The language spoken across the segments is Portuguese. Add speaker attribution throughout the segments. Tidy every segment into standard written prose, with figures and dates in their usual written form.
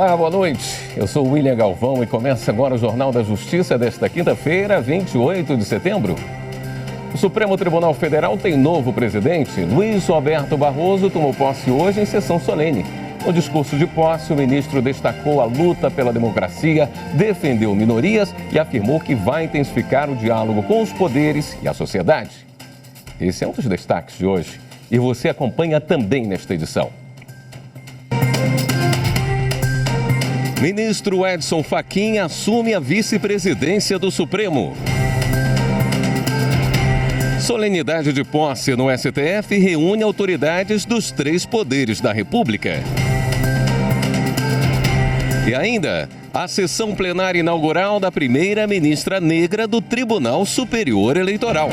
Speaker 1: Olá, boa noite. Eu sou o William Galvão e começa agora o Jornal da Justiça desta quinta-feira, 28 de setembro. O Supremo Tribunal Federal tem novo presidente. Luiz Roberto Barroso tomou posse hoje em sessão solene. No discurso de posse, o ministro destacou a luta pela democracia, defendeu minorias e afirmou que vai intensificar o diálogo com os poderes e a sociedade. Esse é um dos destaques de hoje e você acompanha também nesta edição. Ministro Edson Fachin assume a vice-presidência do Supremo. Solenidade de posse no STF reúne autoridades dos 3 poderes da República. E ainda, a sessão plenária inaugural da primeira ministra negra do Tribunal Superior Eleitoral.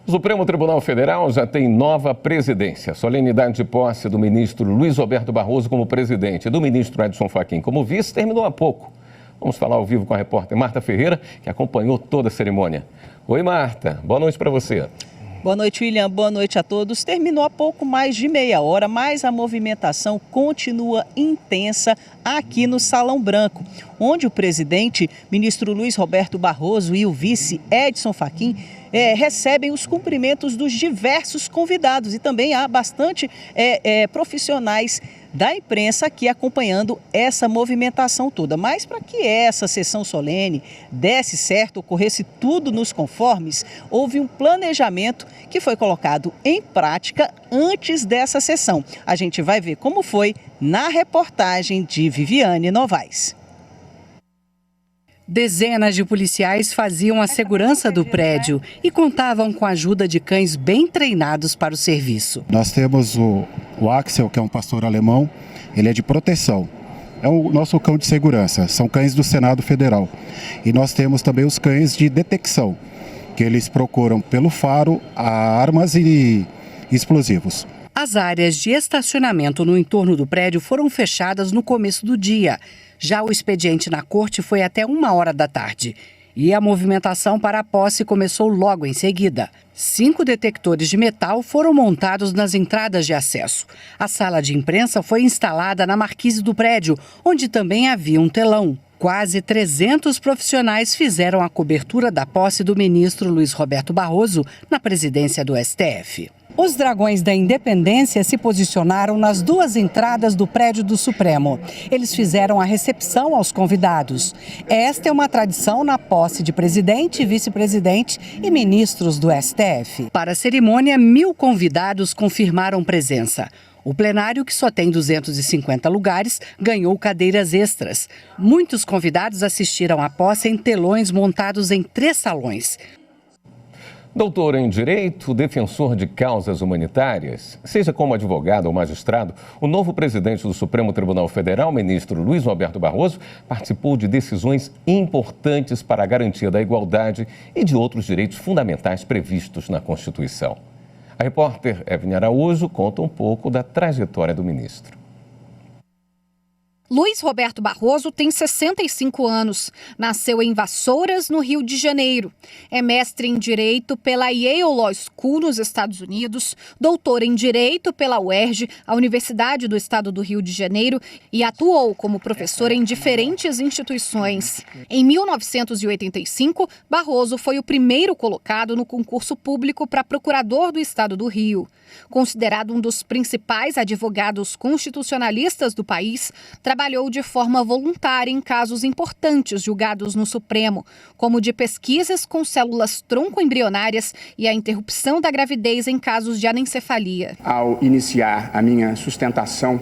Speaker 1: O Supremo Tribunal Federal já tem nova presidência. Solenidade de posse do ministro Luiz Roberto Barroso como presidente e do ministro Edson Fachin como vice terminou há pouco. Vamos falar ao vivo com a repórter Marta Ferreira, que acompanhou toda a cerimônia. Oi, Marta. Boa noite para você.
Speaker 2: Boa noite, William. Boa noite a todos. Terminou há pouco mais de meia hora, mas a movimentação continua intensa aqui no Salão Branco, onde o presidente, ministro Luiz Roberto Barroso, e o vice Edson Fachin recebem os cumprimentos dos diversos convidados. E também há bastante profissionais da imprensa aqui acompanhando essa movimentação toda. Mas para que essa sessão solene desse certo, ocorresse tudo nos conformes, houve um planejamento que foi colocado em prática antes dessa sessão. A gente vai ver como foi na reportagem de Viviane Novaes.
Speaker 3: Dezenas de policiais faziam a segurança do prédio e contavam com a ajuda de cães bem treinados para o serviço.
Speaker 4: Nós temos o Axel, que é um pastor alemão, ele é de proteção. É o nosso cão de segurança, são cães do Senado Federal. E nós temos também os cães de detecção, que eles procuram pelo faro armas e explosivos.
Speaker 3: As áreas de estacionamento no entorno do prédio foram fechadas no começo do dia. Já o expediente na corte foi até 1h da tarde. E a movimentação para a posse começou logo em seguida. 5 detectores de metal foram montados nas entradas de acesso. A sala de imprensa foi instalada na marquise do prédio, onde também havia um telão. Quase 300 profissionais fizeram a cobertura da posse do ministro Luiz Roberto Barroso na presidência do STF. Os Dragões da Independência se posicionaram nas 2 entradas do prédio do Supremo. Eles fizeram a recepção aos convidados. Esta é uma tradição na posse de presidente, vice-presidente e ministros do STF. Para a cerimônia, 1.000 convidados confirmaram presença. O plenário, que só tem 250 lugares, ganhou cadeiras extras. Muitos convidados assistiram à posse em telões montados em 3 salões.
Speaker 1: Doutor em Direito, defensor de causas humanitárias, seja como advogado ou magistrado, o novo presidente do Supremo Tribunal Federal, ministro Luiz Roberto Barroso, participou de decisões importantes para a garantia da igualdade e de outros direitos fundamentais previstos na Constituição. A repórter Evelyn Araújo conta um pouco da trajetória do ministro.
Speaker 5: Luiz Roberto Barroso tem 65 anos. Nasceu em Vassouras, no Rio de Janeiro. É mestre em Direito pela Yale Law School, nos Estados Unidos, doutor em Direito pela UERJ, a Universidade do Estado do Rio de Janeiro, e atuou como professor em diferentes instituições. Em 1985, Barroso foi o primeiro colocado no concurso público para procurador do Estado do Rio. Considerado um dos principais advogados constitucionalistas do país, trabalhou de forma voluntária em casos importantes julgados no Supremo, como de pesquisas com células tronco-embrionárias e a interrupção da gravidez em casos de anencefalia.
Speaker 6: Ao iniciar a minha sustentação,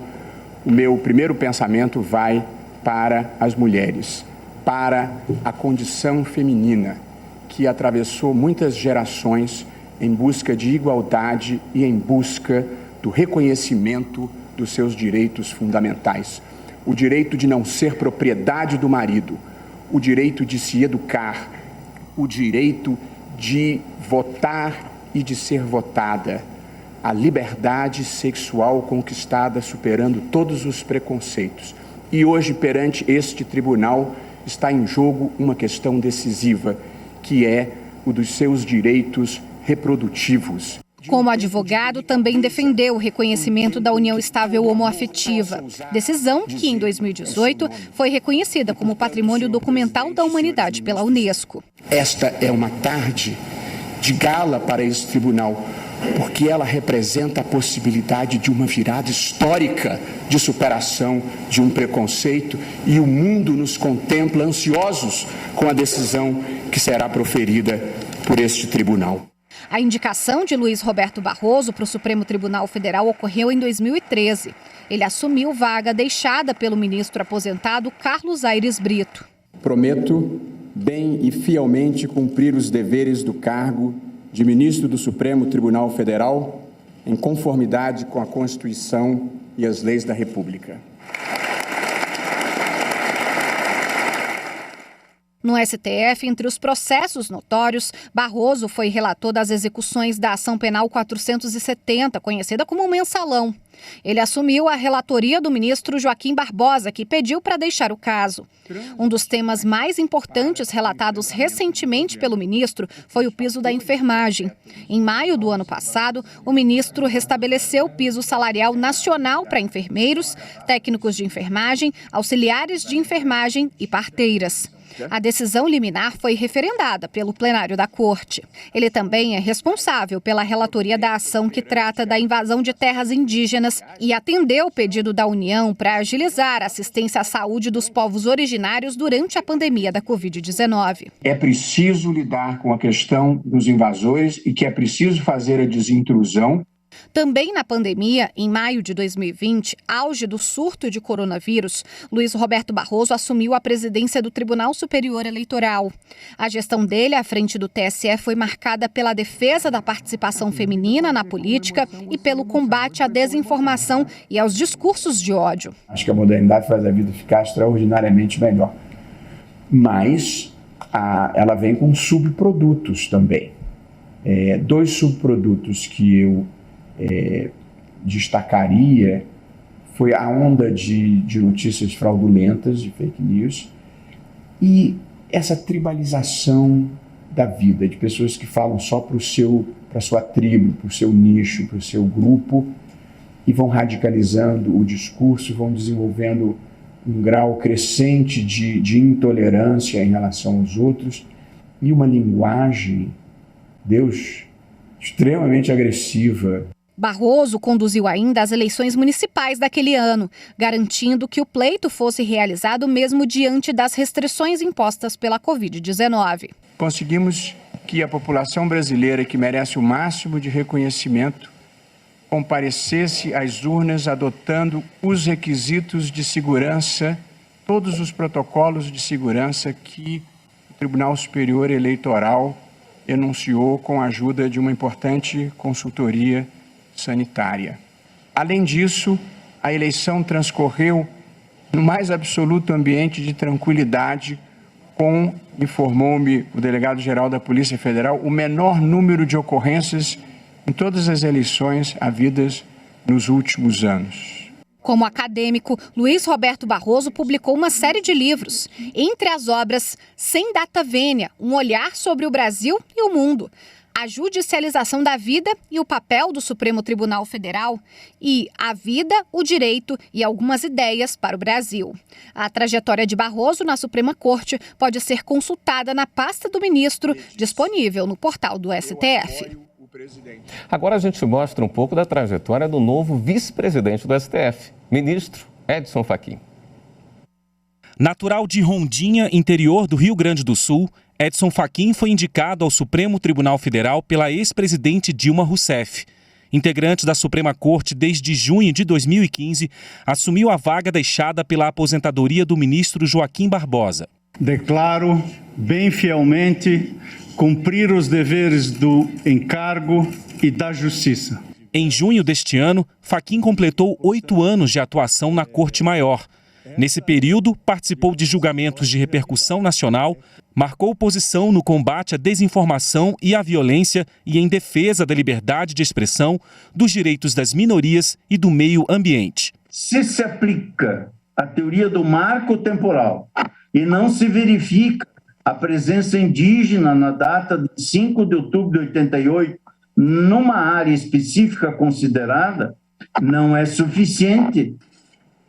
Speaker 6: o meu primeiro pensamento vai para as mulheres, para a condição feminina, que atravessou muitas gerações em busca de igualdade e em busca do reconhecimento dos seus direitos fundamentais. O direito de não ser propriedade do marido, o direito de se educar, o direito de votar e de ser votada, a liberdade sexual conquistada superando todos os preconceitos. E hoje, perante este tribunal, está em jogo uma questão decisiva, que é o dos seus direitos reprodutivos.
Speaker 5: Como advogado, também defendeu o reconhecimento da união estável homoafetiva, decisão que, em 2018, foi reconhecida como Patrimônio Documental da Humanidade pela Unesco.
Speaker 6: Esta é uma tarde de gala para esse tribunal, porque ela representa a possibilidade de uma virada histórica de superação de um preconceito, e o mundo nos contempla ansiosos com a decisão que será proferida por este tribunal.
Speaker 5: A indicação de Luiz Roberto Barroso para o Supremo Tribunal Federal ocorreu em 2013. Ele assumiu vaga deixada pelo ministro aposentado Carlos Aires Brito.
Speaker 6: Prometo bem e fielmente cumprir os deveres do cargo de ministro do Supremo Tribunal Federal em conformidade com a Constituição e as leis da República.
Speaker 5: No STF, entre os processos notórios, Barroso foi relator das execuções da Ação Penal 470, conhecida como Mensalão. Ele assumiu a relatoria do ministro Joaquim Barbosa, que pediu para deixar o caso. Um dos temas mais importantes relatados recentemente pelo ministro foi o piso da enfermagem. Em maio do ano passado, o ministro restabeleceu o piso salarial nacional para enfermeiros, técnicos de enfermagem, auxiliares de enfermagem e parteiras. A decisão liminar foi referendada pelo plenário da Corte. Ele também é responsável pela relatoria da ação que trata da invasão de terras indígenas e atendeu o pedido da União para agilizar a assistência à saúde dos povos originários durante a pandemia da Covid-19.
Speaker 6: É preciso lidar com a questão dos invasores e que é preciso fazer a desintrusão.
Speaker 5: Também na pandemia, em maio de 2020, auge do surto de coronavírus, Luiz Roberto Barroso assumiu a presidência do Tribunal Superior Eleitoral. A gestão dele à frente do TSE foi marcada pela defesa da participação feminina na política e pelo combate à desinformação e aos discursos de ódio.
Speaker 6: Acho que a modernidade faz a vida ficar extraordinariamente melhor. Mas ela vem com subprodutos também. Dois subprodutos que eu destacaria foi a onda de notícias fraudulentas, de fake news, e essa tribalização da vida, de pessoas que falam só para a sua tribo, para o seu nicho, para o seu grupo, e vão radicalizando o discurso, vão desenvolvendo um grau crescente de intolerância em relação aos outros, e uma linguagem, Deus, extremamente agressiva.
Speaker 5: Barroso conduziu ainda as eleições municipais daquele ano, garantindo que o pleito fosse realizado mesmo diante das restrições impostas pela Covid-19.
Speaker 6: Conseguimos que a população brasileira, que merece o máximo de reconhecimento, comparecesse às urnas adotando os requisitos de segurança, todos os protocolos de segurança que o Tribunal Superior Eleitoral enunciou com a ajuda de uma importante consultoria sanitária. Além disso, a eleição transcorreu no mais absoluto ambiente de tranquilidade, com, informou-me o delegado-geral da Polícia Federal, o menor número de ocorrências em todas as eleições havidas nos últimos anos.
Speaker 5: Como acadêmico, Luiz Roberto Barroso publicou uma série de livros, entre as obras Sem Data Vênia, um olhar sobre o Brasil e o mundo, A Judicialização da Vida e o Papel do Supremo Tribunal Federal e A Vida, o Direito e Algumas Ideias para o Brasil. A trajetória de Barroso na Suprema Corte pode ser consultada na pasta do ministro, disponível no portal do STF.
Speaker 1: Agora a gente mostra um pouco da trajetória do novo vice-presidente do STF, ministro Edson Fachin.
Speaker 7: Natural de Rondinha, interior do Rio Grande do Sul, Edson Fachin foi indicado ao Supremo Tribunal Federal pela ex-presidente Dilma Rousseff. Integrante da Suprema Corte desde junho de 2015, assumiu a vaga deixada pela aposentadoria do ministro Joaquim Barbosa.
Speaker 8: Declaro bem fielmente cumprir os deveres do encargo e da justiça.
Speaker 7: Em junho deste ano, Fachin completou 8 anos de atuação na Corte Maior. Nesse período, participou de julgamentos de repercussão nacional, marcou posição no combate à desinformação e à violência e em defesa da liberdade de expressão, dos direitos das minorias e do meio ambiente.
Speaker 9: Se aplica a teoria do marco temporal e não se verifica a presença indígena na data de 5 de outubro de 88 numa área específica considerada, não é suficiente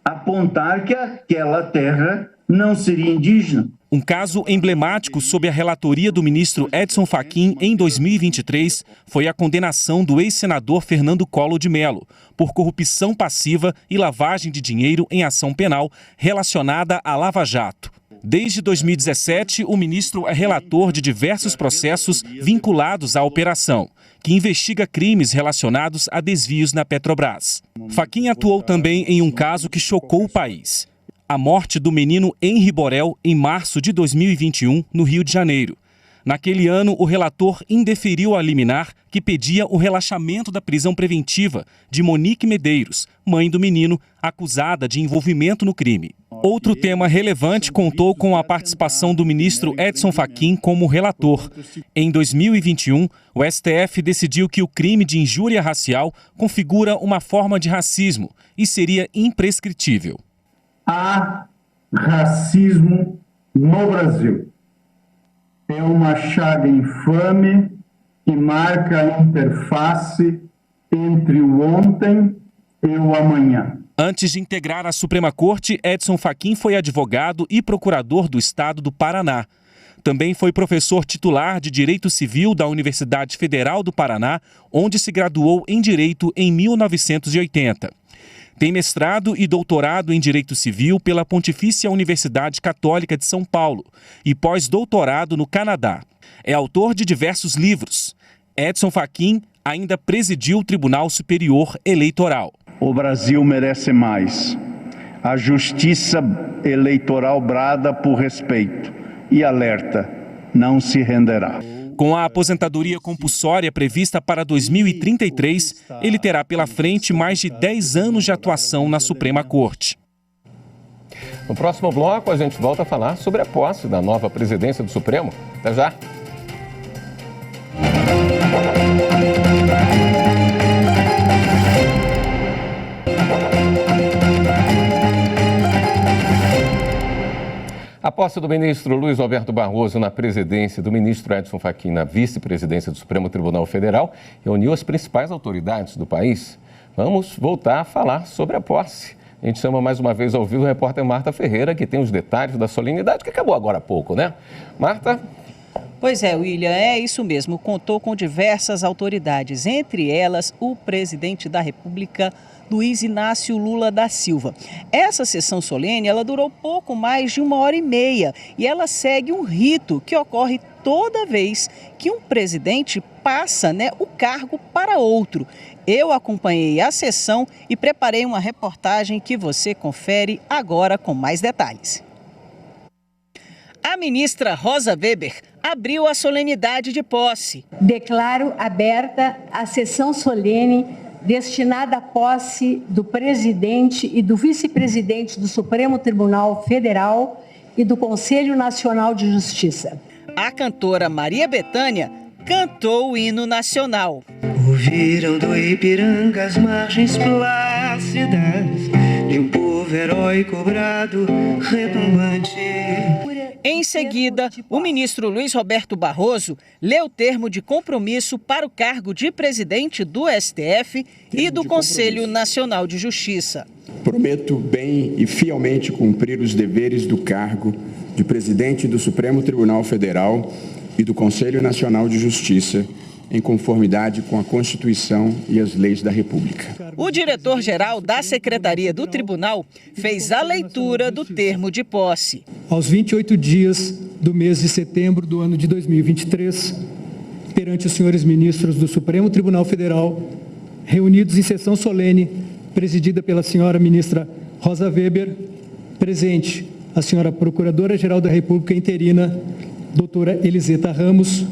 Speaker 9: apontar que aquela terra não seria indígena.
Speaker 7: Um caso emblemático sob a relatoria do ministro Edson Fachin em 2023 foi a condenação do ex-senador Fernando Collor de Mello por corrupção passiva e lavagem de dinheiro em ação penal relacionada à Lava Jato. Desde 2017, o ministro é relator de diversos processos vinculados à operação, que investiga crimes relacionados a desvios na Petrobras. Fachin atuou também em um caso que chocou o país: a morte do menino Henri Borel em março de 2021, no Rio de Janeiro. Naquele ano, o relator indeferiu a liminar que pedia o relaxamento da prisão preventiva de Monique Medeiros, mãe do menino, acusada de envolvimento no crime. Outro tema relevante contou com a participação do ministro Edson Fachin como relator. Em 2021, o STF decidiu que o crime de injúria racial configura uma forma de racismo e seria imprescritível.
Speaker 8: Há racismo no Brasil. É uma chaga infame que marca a interface entre o ontem e o amanhã.
Speaker 7: Antes de integrar a Suprema Corte, Edson Fachin foi advogado e procurador do Estado do Paraná. Também foi professor titular de Direito Civil da Universidade Federal do Paraná, onde se graduou em Direito em 1980. Tem mestrado e doutorado em Direito Civil pela Pontifícia Universidade Católica de São Paulo e pós-doutorado no Canadá. É autor de diversos livros. Edson Fachin ainda presidiu o Tribunal Superior Eleitoral.
Speaker 8: O Brasil merece mais. A justiça eleitoral brada por respeito e alerta, não se renderá.
Speaker 7: Com a aposentadoria compulsória prevista para 2033, ele terá pela frente mais de 10 anos de atuação na Suprema Corte.
Speaker 1: No próximo bloco, a gente volta a falar sobre a posse da nova presidência do Supremo. Até já! A posse do ministro Luiz Roberto Barroso na presidência do ministro Edson Fachin na vice-presidência do Supremo Tribunal Federal reuniu as principais autoridades do país. Vamos voltar a falar sobre a posse. A gente chama mais uma vez ao vivo o repórter Marta Ferreira, que tem os detalhes da solenidade, que acabou agora há pouco, né? Marta?
Speaker 2: Pois é, William, é isso mesmo. Contou com diversas autoridades, entre elas o presidente da República, Luiz Inácio Lula da Silva. Essa sessão solene, ela durou pouco mais de 1h30 e ela segue um rito que ocorre toda vez que um presidente passa, o cargo para outro. Eu acompanhei a sessão e preparei uma reportagem que você confere agora com mais detalhes. A ministra Rosa Weber abriu a solenidade de posse.
Speaker 10: Declaro aberta a sessão solene destinada à posse do presidente e do vice-presidente do Supremo Tribunal Federal e do Conselho Nacional de Justiça.
Speaker 2: A cantora Maria Bethânia cantou o hino nacional.
Speaker 11: Ouviram do Ipiranga as margens plácidas de um povo heróico brado retumbante.
Speaker 2: Em seguida, o ministro Luiz Roberto Barroso leu o termo de compromisso para o cargo de presidente do STF e do Conselho Nacional de Justiça.
Speaker 6: Prometo bem e fielmente cumprir os deveres do cargo de presidente do Supremo Tribunal Federal e do Conselho Nacional de Justiça, em conformidade com a Constituição e as leis da República.
Speaker 2: O diretor-geral da Secretaria do Tribunal fez a leitura do termo de posse.
Speaker 12: Aos 28 dias do mês de setembro do ano de 2023, perante os senhores ministros do Supremo Tribunal Federal, reunidos em sessão solene, presidida pela senhora ministra Rosa Weber, presente a senhora Procuradora-Geral da República interina, doutora Eliseta Ramos,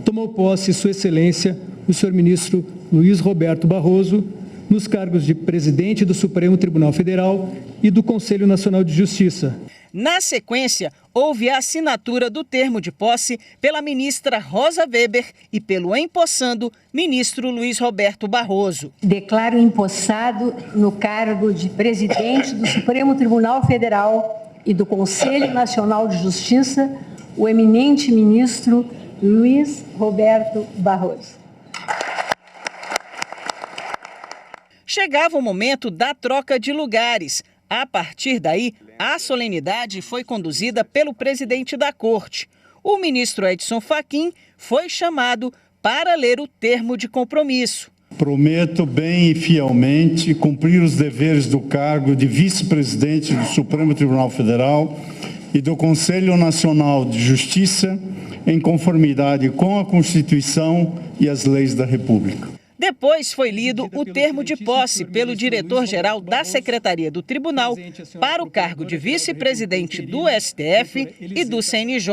Speaker 12: tomou posse Sua Excelência, o senhor ministro Luiz Roberto Barroso, nos cargos de presidente do Supremo Tribunal Federal e do Conselho Nacional de Justiça.
Speaker 2: Na sequência, houve a assinatura do termo de posse pela ministra Rosa Weber e pelo empossando ministro Luiz Roberto Barroso.
Speaker 10: Declaro empossado no cargo de presidente do Supremo Tribunal Federal e do Conselho Nacional de Justiça o eminente ministro Luiz Roberto Barroso.
Speaker 2: chegava o momento da troca de lugares. A partir daí, a solenidade foi conduzida pelo presidente da Corte. O ministro Edson Fachin foi chamado para ler o termo de compromisso.
Speaker 13: Prometo bem e fielmente cumprir os deveres do cargo de vice-presidente do Supremo Tribunal Federal e do Conselho Nacional de Justiça em conformidade com a Constituição e as leis da República.
Speaker 2: Depois foi lido o termo de posse pelo diretor-geral da Secretaria do Tribunal para o cargo de vice-presidente do STF e do CNJ.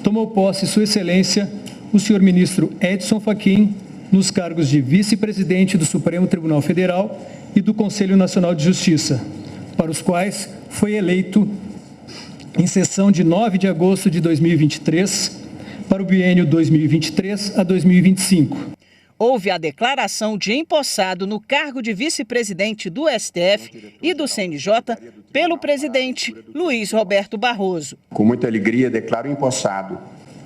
Speaker 12: Tomou posse Sua Excelência, o senhor ministro Edson Fachin, nos cargos de vice-presidente do Supremo Tribunal Federal e do Conselho Nacional de Justiça, para os quais foi eleito em sessão de 9 de agosto de 2023, para o biênio 2023 a 2025.
Speaker 2: Houve a declaração de empossado no cargo de vice-presidente do STF e do CNJ pelo presidente Luiz Roberto Barroso.
Speaker 6: Com muita alegria, declaro empossado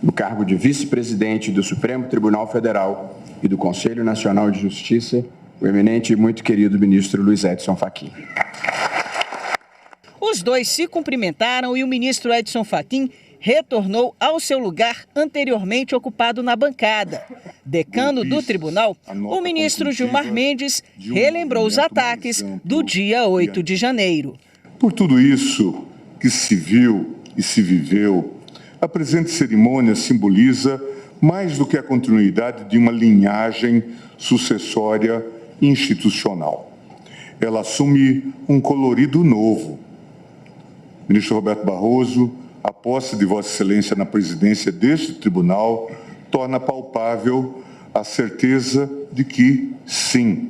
Speaker 6: no cargo de vice-presidente do Supremo Tribunal Federal e do Conselho Nacional de Justiça, o eminente e muito querido ministro Luiz Edson Fachin.
Speaker 2: Os dois se cumprimentaram e o ministro Edson Fachin retornou ao seu lugar anteriormente ocupado na bancada. Decano do tribunal, o ministro Gilmar Mendes relembrou os ataques do dia 8 de janeiro.
Speaker 14: Por tudo isso que se viu e se viveu, a presente cerimônia simboliza mais do que a continuidade de uma linhagem sucessória institucional. Ela assume um colorido novo. Ministro Roberto Barroso, a posse de Vossa Excelência na presidência deste tribunal torna palpável a certeza de que, sim,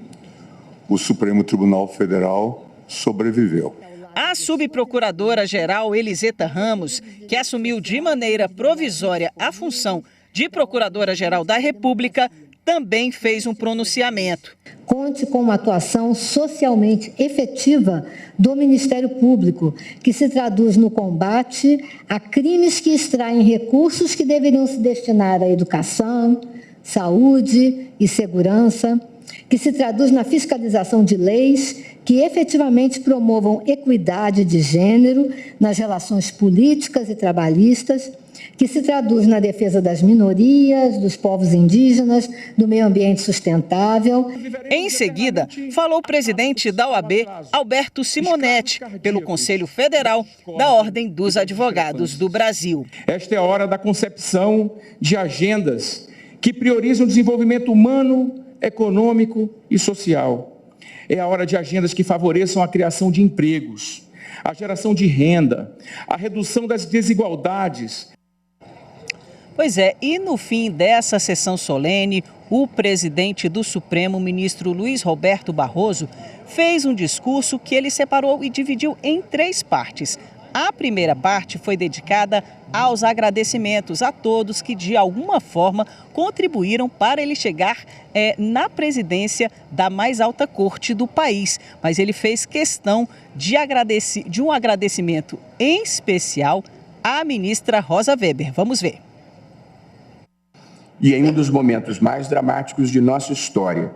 Speaker 14: o Supremo Tribunal Federal sobreviveu.
Speaker 2: A subprocuradora-geral Eliseta Ramos, que assumiu de maneira provisória a função de Procuradora-Geral da República, também fez um pronunciamento.
Speaker 15: Conte com uma atuação socialmente efetiva do Ministério Público, que se traduz no combate a crimes que extraem recursos que deveriam se destinar à educação, saúde e segurança, que se traduz na fiscalização de leis que efetivamente promovam equidade de gênero nas relações políticas e trabalhistas, que se traduz na defesa das minorias, dos povos indígenas, do meio ambiente sustentável.
Speaker 2: Em seguida, falou o presidente da OAB, Alberto Simonetti, pelo Conselho Federal da Ordem dos Advogados do Brasil.
Speaker 16: Esta é a hora da concepção de agendas que priorizam o desenvolvimento humano, econômico e social. É a hora de agendas que favoreçam a criação de empregos, a geração de renda, a redução das desigualdades.
Speaker 2: Pois é, e no fim dessa sessão solene, o presidente do Supremo, ministro Luiz Roberto Barroso, fez um discurso que ele separou e dividiu em 3 partes. A primeira parte foi dedicada aos agradecimentos a todos que, de alguma forma, contribuíram para ele chegar na presidência da mais alta corte do país. Mas ele fez questão de um agradecimento em especial à ministra Rosa Weber. Vamos ver.
Speaker 6: E em um dos momentos mais dramáticos de nossa história,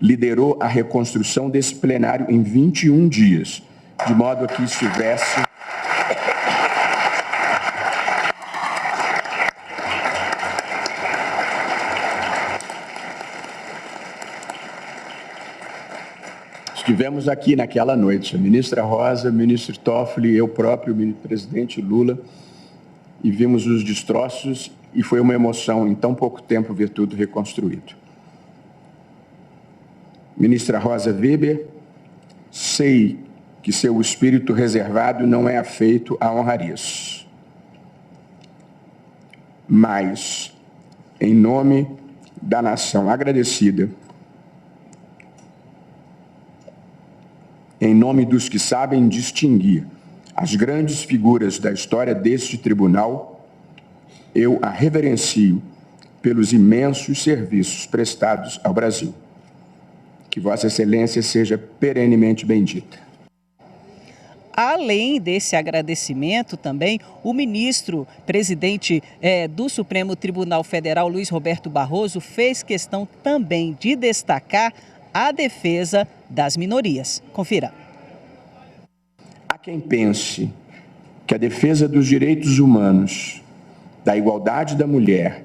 Speaker 6: liderou a reconstrução desse plenário em 21 dias, de modo a que estivesse Estivemos aqui naquela noite, a ministra Rosa, o ministro Toffoli, eu próprio, o presidente Lula, e vimos os destroços e foi uma emoção em tão pouco tempo ver tudo reconstruído. Ministra Rosa Weber, sei que seu espírito reservado não é afeito a honrarias, mas, em nome da nação agradecida, em nome dos que sabem distinguir as grandes figuras da história deste tribunal, eu a reverencio pelos imensos serviços prestados ao Brasil. Que Vossa Excelência seja perenemente bendita.
Speaker 2: Além desse agradecimento também, o ministro, presidente do Supremo Tribunal Federal, Luiz Roberto Barroso, fez questão também de destacar a defesa das minorias. Confira.
Speaker 6: Há quem pense que a defesa dos direitos humanos, da igualdade da mulher,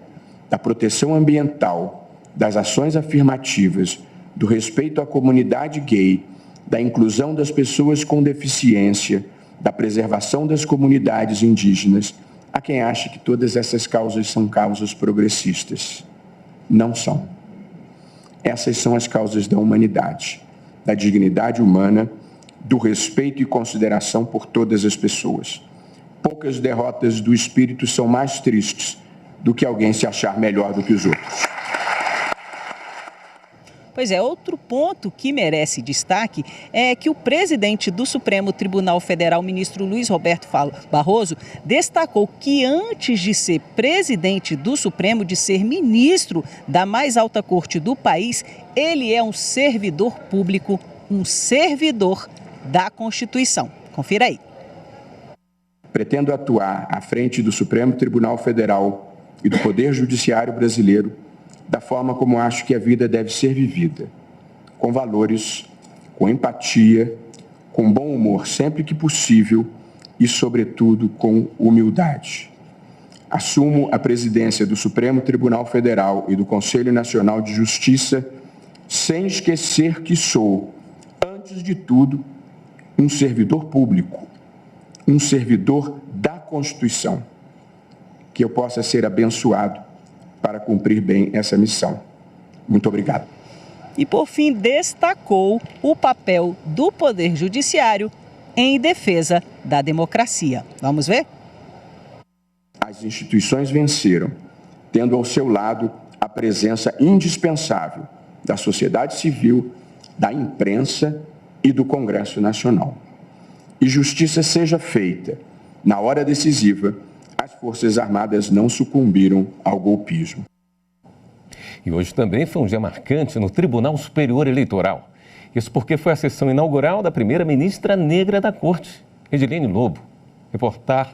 Speaker 6: da proteção ambiental, das ações afirmativas, do respeito à comunidade gay, da inclusão das pessoas com deficiência, da preservação das comunidades indígenas, há quem ache que todas essas causas são causas progressistas. Não são. Essas são as causas da humanidade, da dignidade humana, do respeito e consideração por todas as pessoas. Poucas derrotas do espírito são mais tristes do que alguém se achar melhor do que os outros.
Speaker 2: Pois é, outro ponto que merece destaque é que o presidente do Supremo Tribunal Federal, ministro Luiz Roberto Barroso, destacou que antes de ser presidente do Supremo, de ser ministro da mais alta corte do país, ele é um servidor público, um servidor da Constituição. Confira aí.
Speaker 6: Pretendo atuar à frente do Supremo Tribunal Federal e do Poder Judiciário brasileiro da forma como acho que a vida deve ser vivida, com valores, com empatia, com bom humor sempre que possível e, sobretudo, com humildade. Assumo a presidência do Supremo Tribunal Federal e do Conselho Nacional de Justiça sem esquecer que sou, antes de tudo, um servidor público, um servidor da Constituição, que eu possa ser abençoado para cumprir bem essa missão. Muito obrigado.
Speaker 2: E, por fim, destacou o papel do Poder Judiciário em defesa da democracia. Vamos ver?
Speaker 6: As instituições venceram, tendo ao seu lado a presença indispensável da sociedade civil, da imprensa e do Congresso Nacional. E justiça seja feita. Na hora decisiva, as Forças Armadas não sucumbiram ao golpismo.
Speaker 1: E hoje também foi um dia marcante no Tribunal Superior Eleitoral. Isso porque foi a sessão inaugural da primeira-ministra negra da Corte, Edilene Lobo.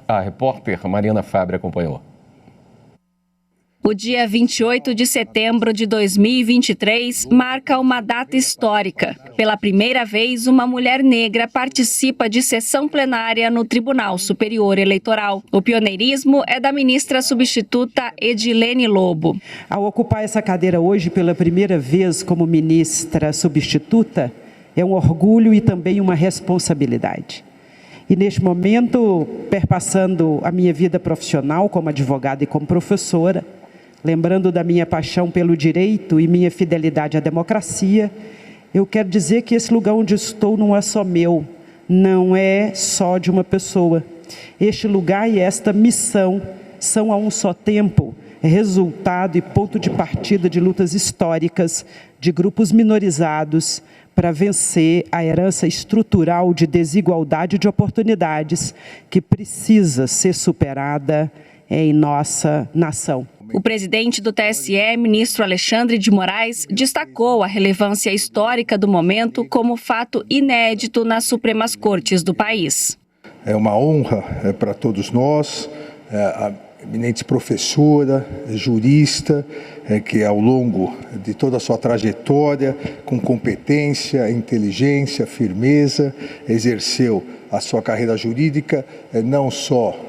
Speaker 1: A repórter Mariana Fabre acompanhou.
Speaker 17: O dia 28 de setembro de 2023 marca uma data histórica. Pela primeira vez, uma mulher negra participa de sessão plenária no Tribunal Superior Eleitoral. O pioneirismo é da ministra substituta Edilene Lobo.
Speaker 18: Ao ocupar essa cadeira hoje pela primeira vez como ministra substituta, é um orgulho e também uma responsabilidade. E neste momento, perpassando a minha vida profissional como advogada e como professora, lembrando da minha paixão pelo direito e minha fidelidade à democracia, eu quero dizer que esse lugar onde estou não é só meu, não é só de uma pessoa. Este lugar e esta missão são a um só tempo resultado e ponto de partida de lutas históricas de grupos minorizados para vencer a herança estrutural de desigualdade de oportunidades que precisa ser superada em nossa nação.
Speaker 17: O presidente do TSE, ministro Alexandre de Moraes, destacou a relevância histórica do momento como fato inédito nas Supremas Cortes do país.
Speaker 19: É uma honra para todos nós, a eminente professora, jurista, que ao longo de toda a sua trajetória, com competência, inteligência, firmeza, exerceu a sua carreira jurídica não só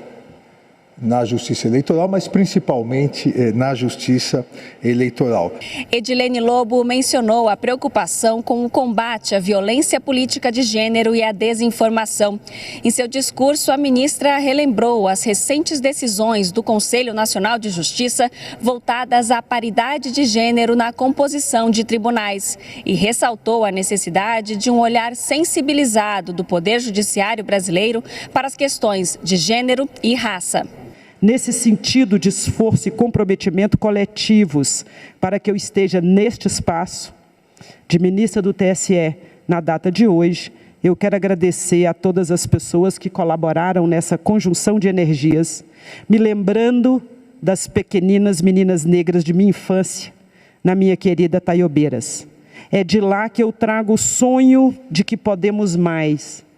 Speaker 19: na Justiça Eleitoral, mas principalmente na Justiça Eleitoral.
Speaker 17: Edilene Lobo mencionou a preocupação com o combate à violência política de gênero e à desinformação. Em seu discurso, a ministra relembrou as recentes decisões do Conselho Nacional de Justiça voltadas à paridade de gênero na composição de tribunais e ressaltou a necessidade de um olhar sensibilizado do Poder Judiciário brasileiro para as questões de gênero e raça.
Speaker 18: Nesse sentido de esforço e comprometimento coletivos para que eu esteja neste espaço de ministra do TSE na data de hoje, eu quero agradecer a todas as pessoas que colaboraram nessa conjunção de energias, me lembrando das pequeninas meninas negras de minha infância, na minha querida Taiobeiras. É de lá que eu trago o sonho de que podemos mais.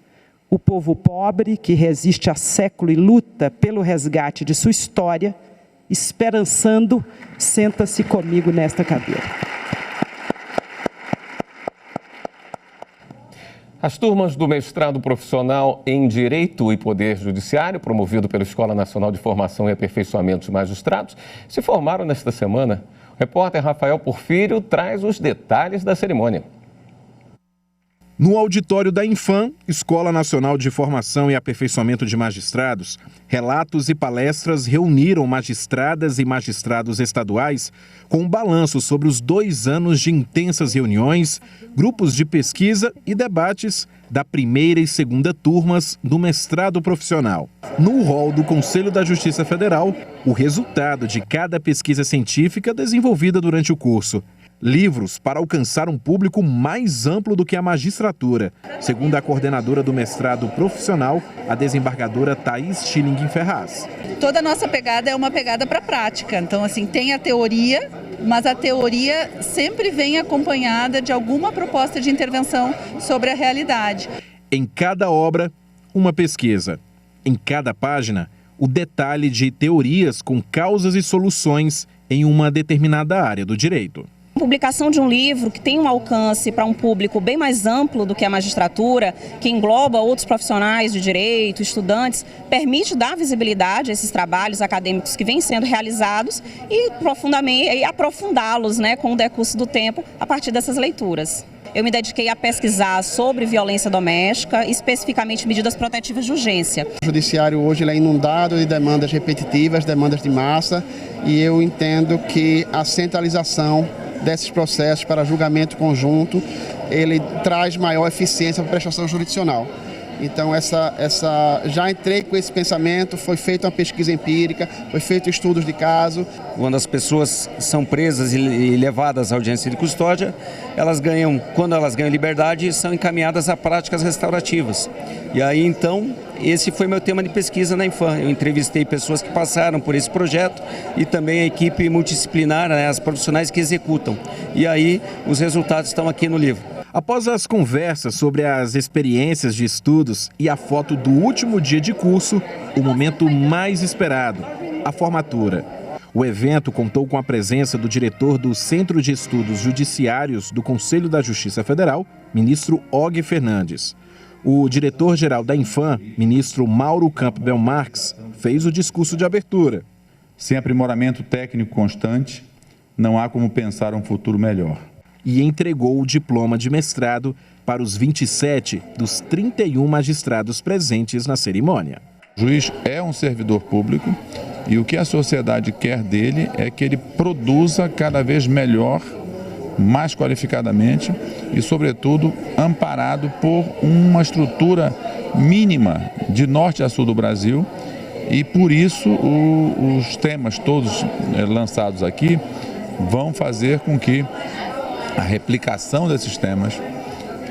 Speaker 18: O povo pobre, que resiste há século e luta pelo resgate de sua história, esperançando, senta-se comigo nesta cadeira.
Speaker 1: As turmas do mestrado profissional em Direito e Poder Judiciário, promovido pela Escola Nacional de Formação e Aperfeiçoamento de Magistrados, se formaram nesta semana. O repórter Rafael Porfírio traz os detalhes da cerimônia.
Speaker 20: No auditório da Infam, Escola Nacional de Formação e Aperfeiçoamento de Magistrados, relatos e palestras reuniram magistradas e magistrados estaduais com um balanço sobre os 2 anos de intensas reuniões, grupos de pesquisa e debates da primeira e segunda turmas do mestrado profissional. No hall do Conselho da Justiça Federal, o resultado de cada pesquisa científica desenvolvida durante o curso. Livros para alcançar um público mais amplo do que a magistratura, segundo a coordenadora do mestrado profissional, a desembargadora Thaís Schilling Ferraz.
Speaker 21: Toda a nossa pegada é uma pegada para a prática. Então, assim, tem a teoria, mas a teoria sempre vem acompanhada de alguma proposta de intervenção sobre a realidade.
Speaker 20: Em cada obra, uma pesquisa. Em cada página, o detalhe de teorias com causas e soluções em uma determinada área do direito.
Speaker 22: A publicação de um livro que tem um alcance para um público bem mais amplo do que a magistratura, que engloba outros profissionais de direito, estudantes, permite dar visibilidade a esses trabalhos acadêmicos que vêm sendo realizados e aprofundá-los, com o decurso do tempo a partir dessas leituras. Eu me dediquei a pesquisar sobre violência doméstica, especificamente medidas protetivas de urgência.
Speaker 23: O judiciário hoje é inundado de demandas repetitivas, demandas de massa, e eu entendo que a centralização desses processos para julgamento conjunto, ele traz maior eficiência para a prestação jurisdicional. Então, já entrei com esse pensamento, foi feita uma pesquisa empírica, foi feito estudos de caso.
Speaker 24: Quando as pessoas são presas e levadas à audiência de custódia, quando elas ganham liberdade, são encaminhadas a práticas restaurativas. E aí, então, esse foi meu tema de pesquisa na Infam. Eu entrevistei pessoas que passaram por esse projeto e também a equipe multidisciplinar, as profissionais que executam. E aí, os resultados estão aqui no livro.
Speaker 20: Após as conversas sobre as experiências de estudos e a foto do último dia de curso, o momento mais esperado, a formatura. O evento contou com a presença do diretor do Centro de Estudos Judiciários do Conselho da Justiça Federal, ministro Og Fernandes. O diretor-geral da Infam, ministro Mauro Campbell Marques, fez o discurso de abertura.
Speaker 25: Sem aprimoramento técnico constante, não há como pensar um futuro melhor.
Speaker 20: E entregou o diploma de mestrado para os 27 dos 31 magistrados presentes na cerimônia.
Speaker 25: O juiz é um servidor público e o que a sociedade quer dele é que ele produza cada vez melhor, mais qualificadamente e, sobretudo, amparado por uma estrutura mínima de norte a sul do Brasil. E, por isso, os temas todos lançados aqui vão fazer com que a replicação desses temas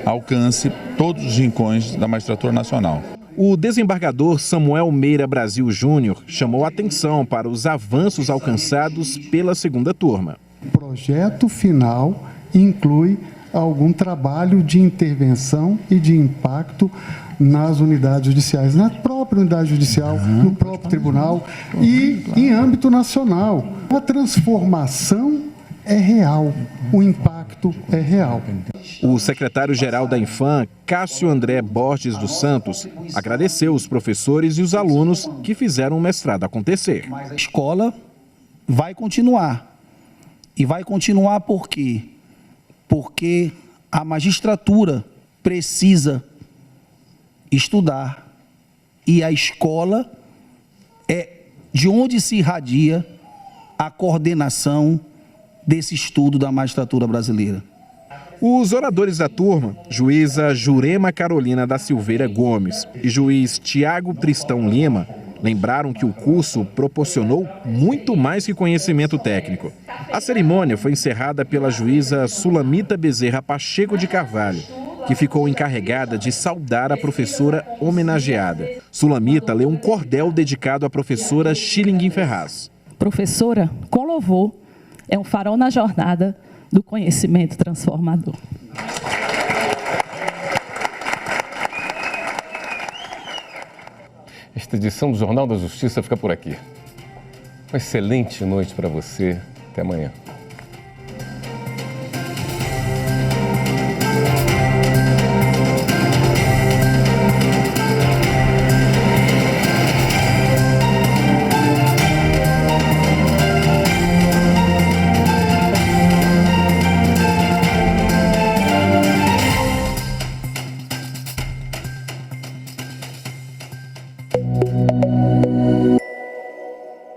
Speaker 25: alcance todos os rincões da magistratura nacional.
Speaker 20: O desembargador Samuel Meira Brasil Júnior chamou a atenção para os avanços alcançados pela segunda turma.
Speaker 26: O projeto final inclui algum trabalho de intervenção e de impacto nas unidades judiciais, na própria unidade judicial, no próprio tribunal e em âmbito nacional. A transformação é real, o impacto é real.
Speaker 20: O secretário-geral da Infam, Cássio André Borges dos Santos, agradeceu os professores e os alunos que fizeram o mestrado acontecer.
Speaker 27: A escola vai continuar. E vai continuar por quê? Porque a magistratura precisa estudar e a escola é de onde se irradia a coordenação desse estudo da magistratura brasileira.
Speaker 20: Os oradores da turma, juíza Jurema Carolina da Silveira Gomes e juiz Tiago Tristão Lima, lembraram que o curso proporcionou muito mais que conhecimento técnico. A cerimônia foi encerrada pela juíza Sulamita Bezerra Pacheco de Carvalho, que ficou encarregada de saudar a professora homenageada. Sulamita leu um cordel dedicado à professora Schilling Ferraz.
Speaker 28: Professora, com louvor, é um farol na jornada do conhecimento transformador.
Speaker 1: Esta edição do Jornal da Justiça fica por aqui. Uma excelente noite para você. Até amanhã.